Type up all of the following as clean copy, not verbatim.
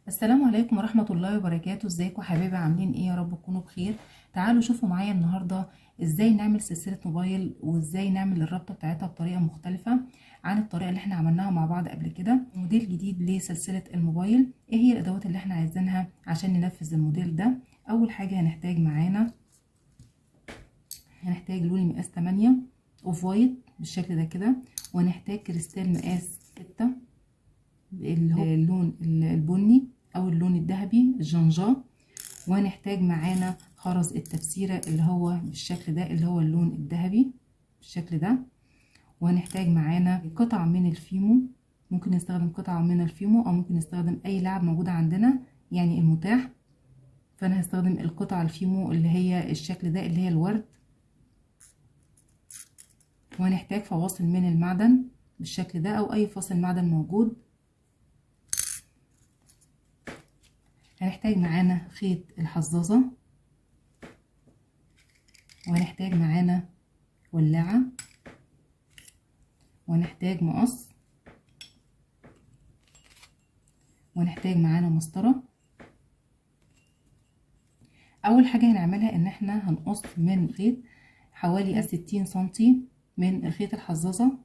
السلام عليكم ورحمة الله وبركاته. ازيكم حبايبي؟ عاملين ايه؟ يا رب تكونوا بخير. تعالوا شوفوا معايا النهاردة ازاي نعمل سلسلة موبايل، وازاي نعمل الرابطة بتاعتها بطريقة مختلفة عن الطريقة اللي احنا عملناها مع بعض قبل كده. موديل جديد لسلسلة الموبايل. ايه هي الادوات اللي احنا عايزينها عشان ننفذ الموديل ده؟ اول حاجة هنحتاج لولي مقاس 8 اوف وايت بالشكل ده كده، وهنحتاج كريستال مقاس 6 اللي هو اللون البني او اللون الذهبي الجنجا، وهنحتاج معانا خرز التبسيرة اللي هو بالشكل ده اللي هو اللون الذهبي بالشكل ده، وهنحتاج معانا قطع من الفيمو. ممكن نستخدم قطعة من الفيمو او ممكن نستخدم اي لعب موجودة عندنا يعني المتاح. فانا هستخدم القطع الفيمو اللي هي الشكل ده اللي هي الورد. وهنحتاج فواصل من المعدن بالشكل ده او اي فاصل معدن موجود. هنحتاج معانا خيط الحظاظة، وهنحتاج معانا ولاعة، ونحتاج مقص، ونحتاج معانا مسطرة. اول حاجة هنعملها ان احنا هنقص من خيط حوالي 60 سنتي من خيط الحظاظة.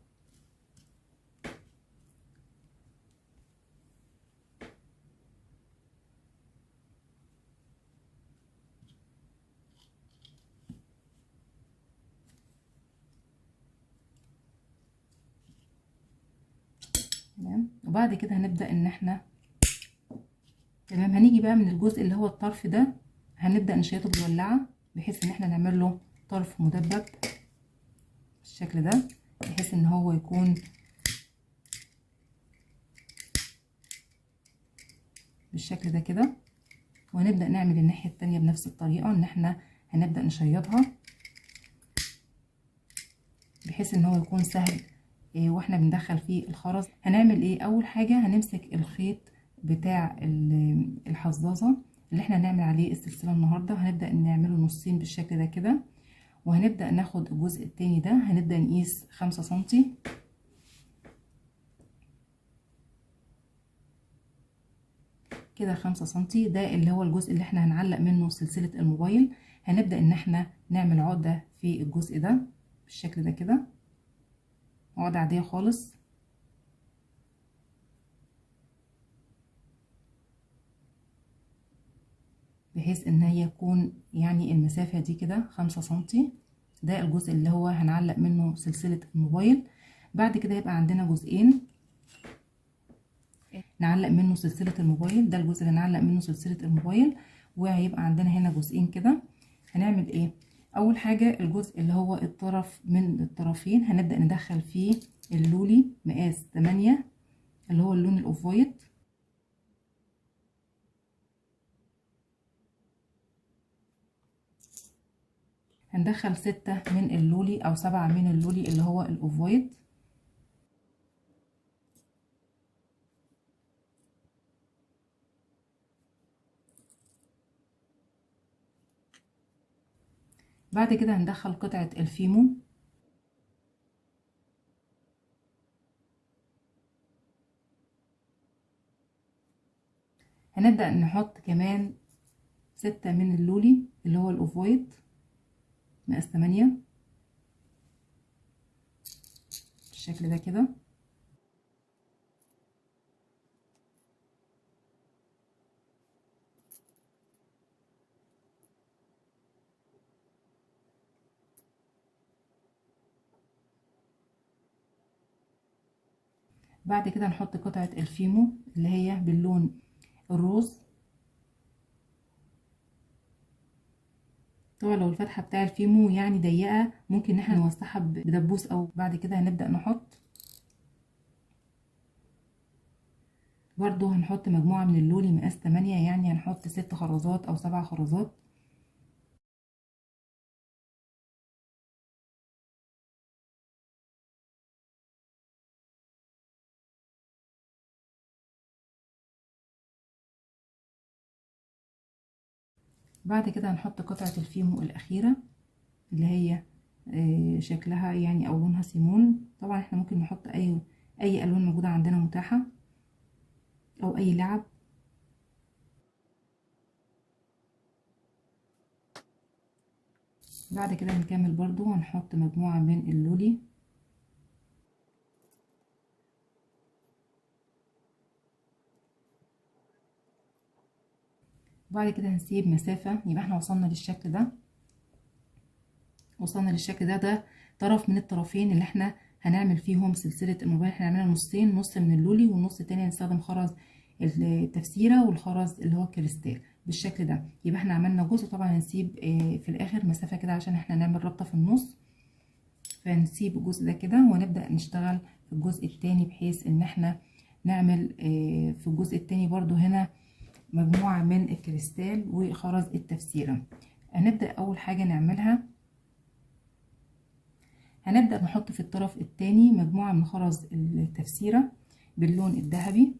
تمام، وبعد كده هنبدأ ان احنا هنيجي بقى من الجزء اللي هو الطرف ده، هنبدأ نشيطه بالولاعة بحيث ان احنا نعمل له طرف مدبب بالشكل ده، بحيث ان هو يكون بالشكل ده كده. وهنبدأ نعمل الناحية التانية بنفس الطريقة، ان احنا هنبدأ نشيطها بحيث ان هو يكون سهل واحنا بندخل فيه الخرز. هنعمل ايه؟ اول حاجة هنمسك الخيط بتاع الحظاظة اللي احنا هنعمل عليه السلسلة النهاردة، هنبدأ نعمله نصين بالشكل ده كده، وهنبدأ ناخد الجزء التاني ده هنبدأ نقيس 5 سنتي كده. 5 سنتي ده اللي هو الجزء اللي احنا هنعلق منه سلسلة الموبايل. هنبدأ ان احنا نعمل عقدة في الجزء ده بالشكل ده كده، عقدة عادية خالص، بحيث ان هي يكون يعني المسافة دي كده 5 سنتي. ده الجزء اللي هو هنعلق منه سلسلة الموبايل. بعد كده يبقى عندنا جزئين نعلق منه سلسلة الموبايل، ده الجزء اللي نعلق منه سلسلة الموبايل. وهيبقى عندنا هنا جزئين كده. هنعمل ايه؟ اول حاجة الجزء اللي هو الطرف من الطرفين هنبدأ ندخل فيه اللولي مقاس 8 اللي هو اللون الاوف وايت. هندخل 6 من اللولي او 7 من اللولي اللي هو الاوف وايت. بعد كده هندخل قطعة الفيمو، هنبدأ نحط كمان 6 من اللولي اللي هو الاوف وايت مقاس 8 بالشكل ده كده. بعد كده نحط قطعة الفيمو اللي هي باللون الروز. طبعا لو الفتحة بتاع الفيمو يعني ضيقة ممكن ان احنا نوسعها بدبوس، او بعد كده هنبدأ نحط برضو هنحط مجموعة من اللولي مقاس 8 يعني هنحط 6 خرزات او 7 خرزات. بعد كده هنحط قطعة الفيمو الأخيرة اللي هي شكلها يعني او لونها سيمون. طبعا احنا ممكن نحط اي الوان موجودة عندنا متاحة او اي لعب. بعد كده هنكمل برضو، هنحط مجموعة من اللولي. وبعد كده هنسيب مسافة، يبقى احنا وصلنا للشكل ده. وصلنا للشكل ده، ده طرف من الطرفين اللي احنا هنعمل فيهم سلسلة الموبايل. احنا هنعملها نصين، نص من اللولي والنص التاني هنستخدم خرز التفسيرة والخرز اللي هو الكريستال بالشكل ده. يبقى احنا عملنا جزء، طبعا هنسيب في الاخر مسافة كده عشان احنا نعمل ربطة في النص، فنسيب الجزء ده كده ونبدأ نشتغل في الجزء التاني، بحيث ان احنا نعمل في الجزء التاني برضو هنا مجموعة من الكريستال وخرز التفسيرة. هنبدأ اول حاجة نعملها، هنبدأ نحط في الطرف التاني مجموعة من خرز التفسيرة باللون الذهبي.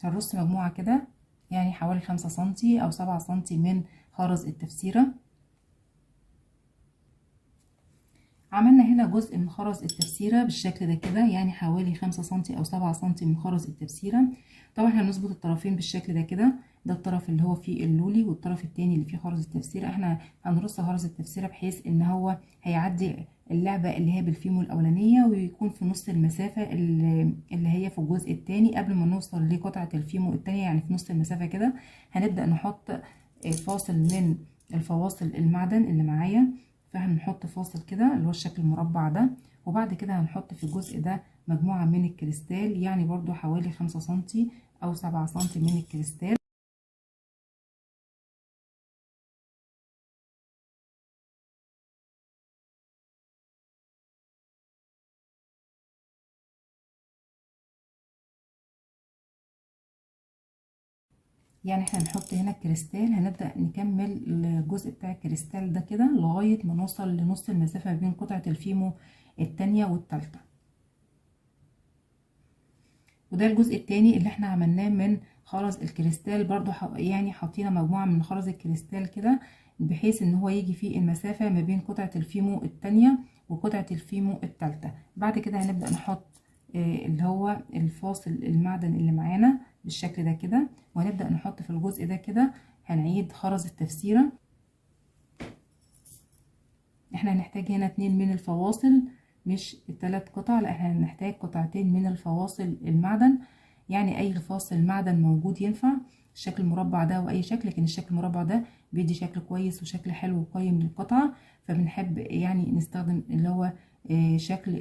هنرص مجموعة كده يعني حوالي 5 سنتي او 7 سنتي من خرز التفسيرة. عملنا هنا جزء من خرز التفسيرة بالشكل ده كده، يعني حوالي 5 سنتي او 7 سنتي من خرز التفسيرة. طبعا هنظبط الطرفين بالشكل ده كده، ده الطرف اللي هو فيه اللولي والطرف التاني اللي فيه خرز التفسيرة. احنا هنرص خرز التفسيرة بحيث ان هو هيعدي اللعبة اللي هي بالفيمو الاولانية، ويكون في نص المسافة اللي هي في الجزء التاني قبل ما نوصل لقطعة الفيمو التانية، يعني في نص المسافة كده. هنبدأ نحط فاصل من الفواصل المعدن اللي معايا، فهنحط فاصل كده اللي هو الشكل المربع ده. وبعد كده هنحط في الجزء ده مجموعة من الكريستال، يعني برضو حوالي 5 سنتي او 7 سنتي من الكريستال. يعني احنا هنحط هنا الكريستال، هنبدأ نكمل الجزء بتاع الكريستال ده كده لغاية ما نوصل لنص المسافة بين قطعة الفيمو التانية والتالتة. وده الجزء التاني اللي احنا عملناه من خرز الكريستال، برضو يعني حطينا مجموعة من خرز الكريستال كده بحيث ان هو يجي فيه المسافة ما بين قطعة الفيمو التانية وقطعة الفيمو التالتة. بعد كده هنبدأ نحط اللي هو الفاصل المعدن اللي معانا بالشكل ده كده، وهنبدأ نحط في الجزء ده كده هنعيد خرز التفسيرة. احنا هنحتاج هنا 2 من الفواصل، مش 3 قطع، لا احنا هنحتاج قطعتين من الفواصل المعدن. يعني اي فاصل معدن موجود ينفع، الشكل المربع ده واي شكل، لكن الشكل المربع ده بيدي شكل كويس وشكل حلو وقيم للقطعة، فبنحب يعني نستخدم اللي هو شكل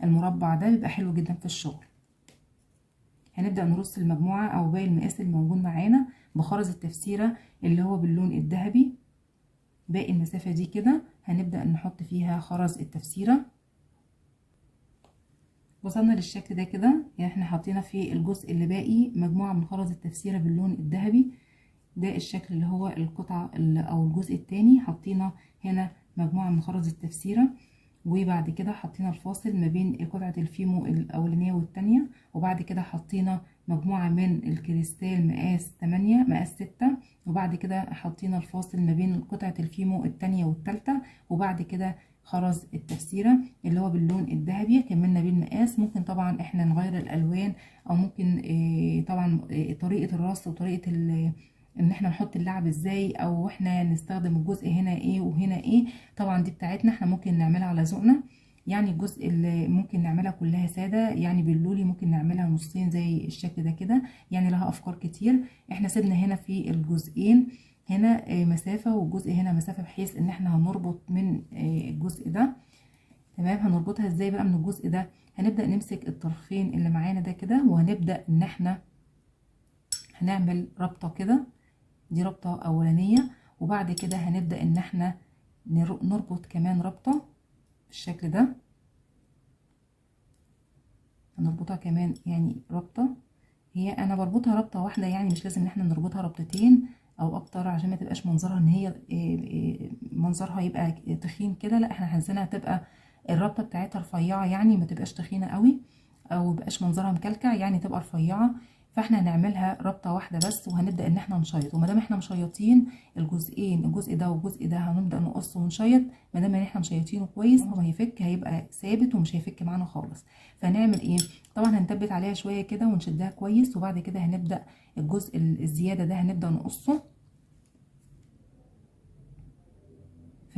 المربع ده، بيبقى حلو جدا في الشغل. هنبدأ نرص المجموعة او باقي المقاس الموجود معانا بخرز التفسيرة اللي هو باللون الذهبي. باقي المسافة دي كده هنبدأ نحط فيها خرز التفسيرة. وصلنا للشكل ده كده، يعني احنا حطينا في الجزء اللي باقي مجموعة من خرز التفسيرة باللون الذهبي. ده الشكل اللي هو القطعة او الجزء التاني، حطينا هنا مجموعة من خرز التفسيرة، وبعد كده حطينا الفاصل ما بين قطعة الفيمو الاولانية والتانية. وبعد كده حطينا مجموعة من الكريستال مقاس 8 مقاس 6، وبعد كده حطينا الفاصل ما بين قطعة الفيمو التانية والتالتة. وبعد كده خرز التفسيرة اللي هو باللون الذهبي، كملنا بالمقاس. ممكن طبعا احنا نغير الالوان، او ممكن طبعا طريقة الرص وطريقة ان احنا نحط اللعب ازاي، او احنا نستخدم الجزء هنا ايه وهنا ايه، طبعا دي بتاعتنا احنا، ممكن نعملها على ذوقنا. يعني الجزء اللي ممكن نعملها كلها سادة يعني باللولي، ممكن نعملها نصين زي الشكل ده كده، يعني لها افكار كتير. احنا سيبنا هنا في الجزئين هنا مسافة، والجزء هنا مسافة، بحيث ان احنا هنربط من الجزء ده. تمام، هنربطها ازاي بقى من الجزء ده؟ هنبدأ نمسك الطرفين اللي معانا ده كده، وهنبدأ ان احنا هنعمل ربطة كده، دي ربطة اولانية. وبعد كده هنبدأ ان احنا نربط كمان ربطة بالشكل ده، هنربطها كمان يعني ربطة. هي انا بربطها ربطة واحدة، يعني مش لازم ان احنا نربطها ربطتين او اكتر، عشان ما تبقاش منظرها ان هي منظرها يبقى تخين كده. لا احنا عايزينها تبقى الربطة بتاعتها رفيعة، يعني ما تبقاش تخينة قوي او مبقاش منظرها مكلكع، يعني تبقى رفيعة. فاحنا هنعملها ربطة واحدة بس، وهنبدأ ان احنا نشيط. وما دام احنا مشيطين الجزئين، الجزء ده والجزء ده، هنبدأ نقص ونشيط. ما دام احنا مشيطينه كويس، هو هيفك، هيبقى ثابت ومش هيفك معانا خالص. فهنعمل ايه؟ طبعا هنثبت عليها شوية كده ونشدها كويس، وبعد كده هنبدأ الجزء الزيادة ده هنبدأ نقصه.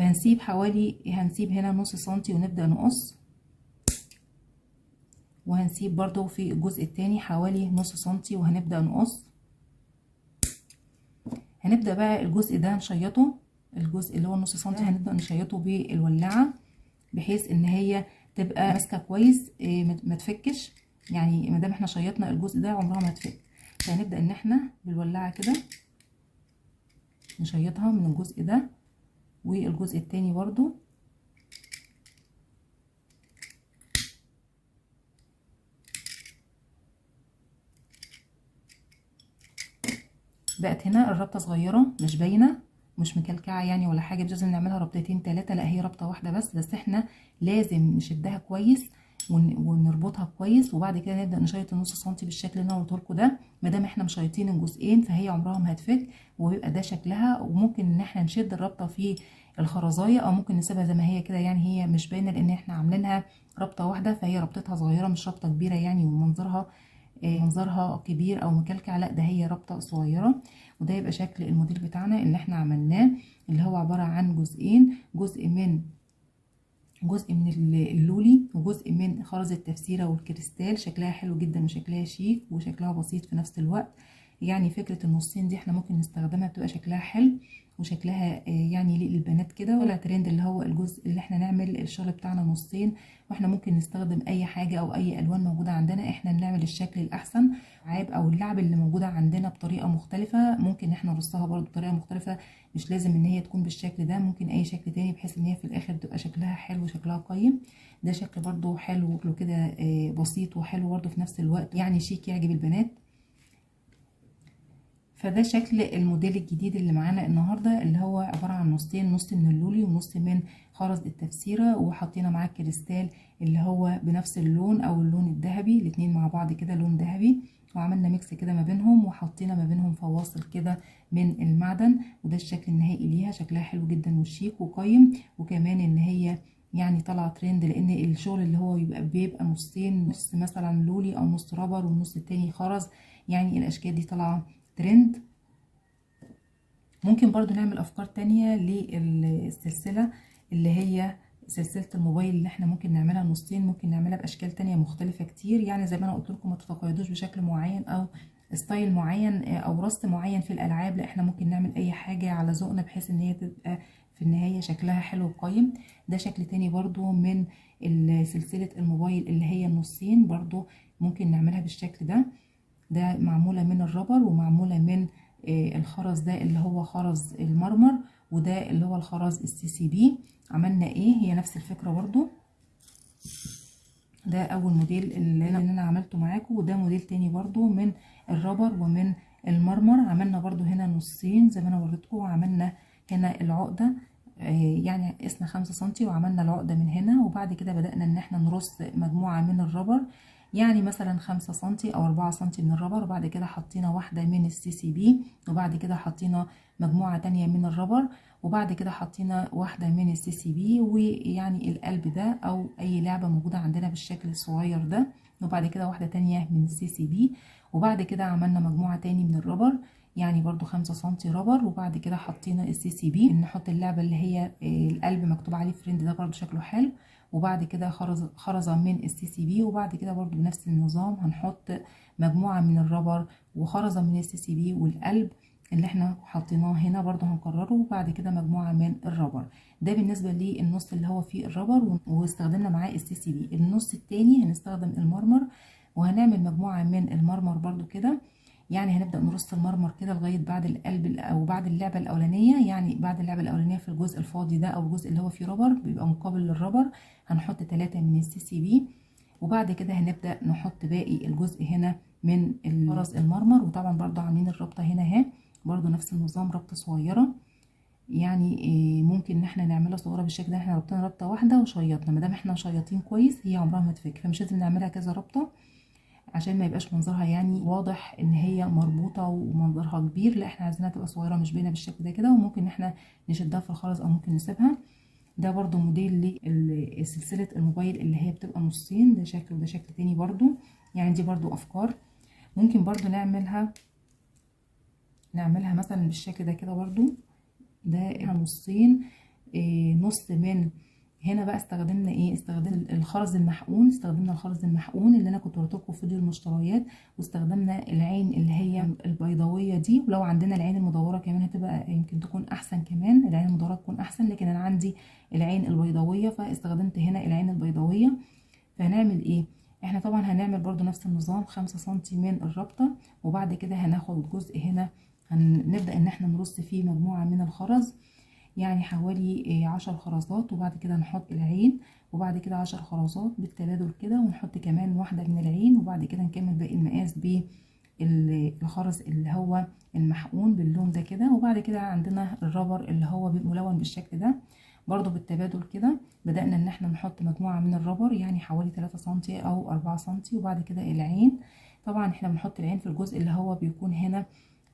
فهنسيب حوالي هنا نص سنتي ونبدأ نقص، وهنسيب برضو في الجزء التاني حوالي نص سنتي وهنبدأ نقص. هنبدأ بقى الجزء ده نشيطه، الجزء اللي هو نص سنتي هنبدأ نشيطه بالولاعة بحيث ان هي تبقى ماسكة كويس، ما تفكش. يعني ما دام احنا شيطنا الجزء ده عمرها ما تفك. فهنبدأ ان احنا بالولاعة كده نشيطها من الجزء ده والجزء التاني برضو. بقت هنا الربطة صغيرة مش باينة مش مكلكعة يعني ولا حاجة، مش لازم نعملها ربطتين تلاتة، لا هي ربطة واحدة بس احنا لازم نشدها كويس ونربطها كويس، وبعد كده نبدأ نشيط النص سنتي بالشكل اللي انا قلته لكم ده. ما دام احنا مشيطين الجزئين فهي عمرها ما هتفك، وبيبقى ده شكلها. وممكن ان احنا نشد الربطة في الخرزاية او ممكن نسيبها زي ما هي كده، يعني هي مش باينة لان احنا عاملينها ربطة واحدة، فهي ربطتها صغيرة مش ربطة كبيرة يعني ومنظرها كبير او مكلكع، لا ده هي ربطة صغيرة. وده يبقى شكل الموديل بتاعنا اللي احنا عملناه، اللي هو عبارة عن جزئين، جزء من اللولي وجزء من خرز التفسيرة والكريستال. شكلها حلو جدا وشكلها شيك وشكلها بسيط في نفس الوقت. يعني فكرة النصين دي احنا ممكن نستخدمها، بتبقى شكلها حلو وشكلها يعني للبنات كده. ولا ترند اللي هو الجزء اللي احنا نعمل الشغل بتاعنا نصين، واحنا ممكن نستخدم اي حاجة او اي الوان موجودة عندنا، احنا نعمل الشكل الاحسن. عيب او اللعب اللي موجودة عندنا بطريقة مختلفة ممكن احنا نرصها برضو بطريقة مختلفة، مش لازم ان هي تكون بالشكل ده، ممكن اي شكل تاني بحيث ان هي في الاخر تبقى شكلها حلو وشكلها قيم. ده شكل برضو حلو كده بسيط وحلو برضو في نفس الوقت، يعني شيك يعجب البنات. فده شكل الموديل الجديد اللي معانا النهارده، اللي هو عباره عن نصين، نص من اللولي ونص من خرز التفسيره، وحطينا معاه الكريستال اللي هو بنفس اللون او اللون الذهبي، الاتنين مع بعض كده لون ذهبي، وعملنا ميكس كده ما بينهم وحطينا ما بينهم فواصل كده من المعدن. وده الشكل النهائي ليها، شكلها حلو جدا وشيك وقيم، وكمان ان هي يعني طالعه ترند، لان الشغل اللي هو بيبقى نصين، نص مثلا لولي او نص رابر والنص التاني خرز، يعني الاشكال دي طالعه ترند. ممكن برضو نعمل افكار تانية للسلسلة اللي هي سلسلة الموبايل، اللي احنا ممكن نعملها نصين، ممكن نعملها باشكال تانية مختلفة كتير. يعني زي ما انا قلت لكم ما تتقيدوش بشكل معين او ستايل معين او رص معين في الالعاب، لا احنا ممكن نعمل اي حاجة على ذوقنا بحيث ان هي تبقى في النهاية شكلها حلو وقيم. ده شكل تاني برضو من سلسلة الموبايل اللي هي النصين، برضو ممكن نعملها بالشكل ده. ده معمولة من الربر ومعمولة من الخرز ده اللي هو خرز المرمر، وده اللي هو الخرز الCCB. عملنا ايه؟ هي نفس الفكرة برضو. ده اول موديل اللي انا عملته معاكم، وده موديل تاني برضو من الربر ومن المرمر. عملنا برضو هنا نصين زي ما انا وريتكم، وعملنا هنا العقدة يعني قسنا 5 سنتي وعملنا العقدة من هنا، وبعد كده بدأنا ان احنا نرص مجموعة من الربر، يعني مثلا 5 سنتي او 4 سنتي من الربر، وبعد كده حطينا واحدة من الCCB، وبعد كده حطينا مجموعة تانية من الربر، وبعد كده حطينا واحدة من الCCB، ويعني القلب ده او اي لعبة موجودة عندنا بالشكل الصغير ده، وبعد كده واحدة تانية من الCCB، وبعد كده عملنا مجموعة تاني من الربر يعني برضو 5 سنتي ربر، وبعد كده حطينا الCCB. نحط اللعبة اللي هي القلب مكتوب عليه فريند، ده برضو شكله حلو، وبعد كده خرزة من الCCB، وبعد كده برضو بنفس النظام هنحط مجموعة من الربر وخرزة من الCCB، والقلب اللي احنا حطيناه هنا برضو هنكرره، وبعد كده مجموعة من الربر. ده بالنسبة للنص اللي هو فيه الربر واستخدمنا معاه الCCB. النص التاني هنستخدم المرمر، وهنعمل مجموعة من المرمر برضو كده، يعني هنبدأ نرص المرمر كده لغاية بعد القلب او بعد اللعبة الاولانية، يعني بعد اللعبة الاولانية في الجزء الفاضي ده او الجزء اللي هو فيه ربر بيبقى مقابل للربر، هنحط 3 من الCCB، وبعد كده هنبدأ نحط باقي الجزء هنا من خرز المرمر. وطبعا برضو عاملين الربطة هنا اهي، برضو نفس النظام، ربطة صغيرة، يعني ممكن ان احنا نعملها صغيرة بالشكل ده، احنا ربطنا ربطة واحدة وشيطنا، ما دام احنا شياطين كويس هي عمرها ما تفك، فمش لازم نعملها كذا ربطة عشان ما يبقاش منظرها يعني واضح ان هي مربوطة ومنظرها كبير، لا احنا عايزينها تبقى صغيرة مش باينة بالشكل ده كده، وممكن ان احنا نشدها في الخرز او ممكن نسيبها. ده برضو موديل لسلسلة الموبايل اللي هي بتبقى نصين، ده شكل وده شكل تاني برضو، يعني دي برضو افكار ممكن برضو نعملها مثلا بالشكل ده كده برضو، ده نصين نص من هنا بقى استخدمنا ايه، استخدمنا الخرز المحقون، استخدمنا الخرز المحقون اللي انا كنت وريت لكم في فيديو المشتريات، واستخدمنا العين اللي هي البيضاويه دي. ولو عندنا العين المدوره كمان هتبقى يمكن تكون احسن، كمان العين المدوره تكون احسن، لكن انا عندي العين البيضاويه فاستخدمت هنا العين البيضاويه. فهنعمل ايه، احنا طبعا هنعمل برضو نفس النظام 5 سنتي من الرابطه، وبعد كده هناخد جزء هنا هنبدا ان احنا نرص فيه مجموعه من الخرز، يعني حوالي 10 خرزات، وبعد كده نحط العين، وبعد كده 10 خرزات بالتبادل كده، ونحط كمان واحدة من العين، وبعد كده نكمل باقي المقاس بالخرز اللي هو المحقون باللون ده كده. وبعد كده عندنا الرابر اللي هو ملون بالشكل ده برضو بالتبادل كده. بدأنا ان احنا نحط مجموعة من الرابر يعني حوالي 3 سنتي او 4 سنتي، وبعد كده العين. طبعا احنا بنحط العين في الجزء اللي هو بيكون هنا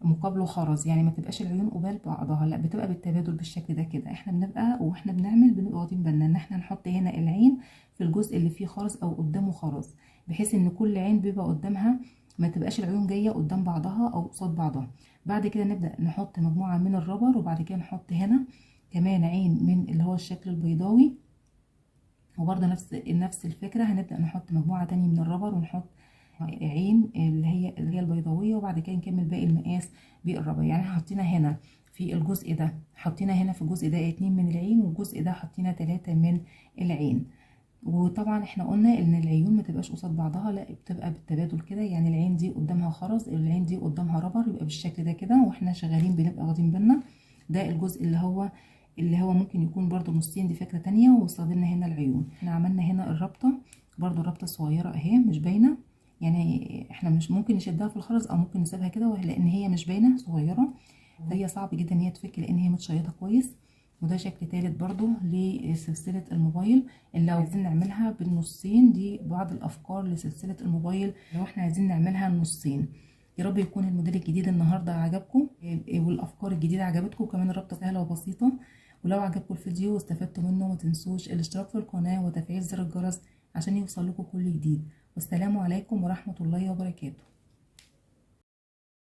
مقابله خرز، يعني ما تبقاش العيون قبال بعضها، لا بتبقى بالتبادل بالشكل ده كده. احنا بنبقى واحنا بنبقى واخدين بالنا ان احنا نحط هنا العين في الجزء اللي فيه خرز او قدامه خرز، بحيث ان كل عين بيبقى قدامها، ما تبقاش العيون جايه قدام بعضها او قصاد بعضها. بعد كده نبدا نحط مجموعه من الربر، وبعد كده نحط هنا كمان عين من اللي هو الشكل البيضاوي، وبرده نفس الفكره هنبدا نحط مجموعه تانية من الربر، ونحط عين اللي هي البيضاويه، وبعد كده نكمل باقي المقاس بالربر. يعني حطينا هنا في الجزء ده، حطينا هنا في الجزء ده 2 من العين، والجزء ده حطينا 3 من العين. وطبعا احنا قلنا ان العيون ما تبقاش قصاد بعضها، لا بتبقى بالتبادل كده، يعني العين دي قدامها خرز، العين دي قدامها ربر، يبقى بالشكل ده كده. واحنا شغالين بنبقى واخدين بالنا. ده الجزء اللي هو ممكن يكون برضو نصين، دي فكرة تانية. واستخدمنا هنا العيون، احنا عملنا هنا الرابطة برضو، الرابطة صغيرة اهي مش باينة، يعني احنا مش ممكن نشدها في الخرز او ممكن نسيبها كده لان هي مش باينة صغيرة، فهي صعب جدا ان هي تفك لان هي متشيطة كويس. وده شكل تالت برضو لسلسلة الموبايل اللي لو عايزين نعملها بالنصين، دي بعض الافكار لسلسلة الموبايل لو احنا عايزين نعملها النصين. يا رب يكون الموديل الجديد النهارده عجبكم والافكار الجديده عجبتكم، وكمان الرابطه سهله وبسيطه. ولو عجبكم الفيديو واستفدتوا منه ما تنسوش الاشتراك في القناه وتفعيل زر الجرس عشان يوصل لكم كل جديد. والسلام عليكم ورحمه الله وبركاته.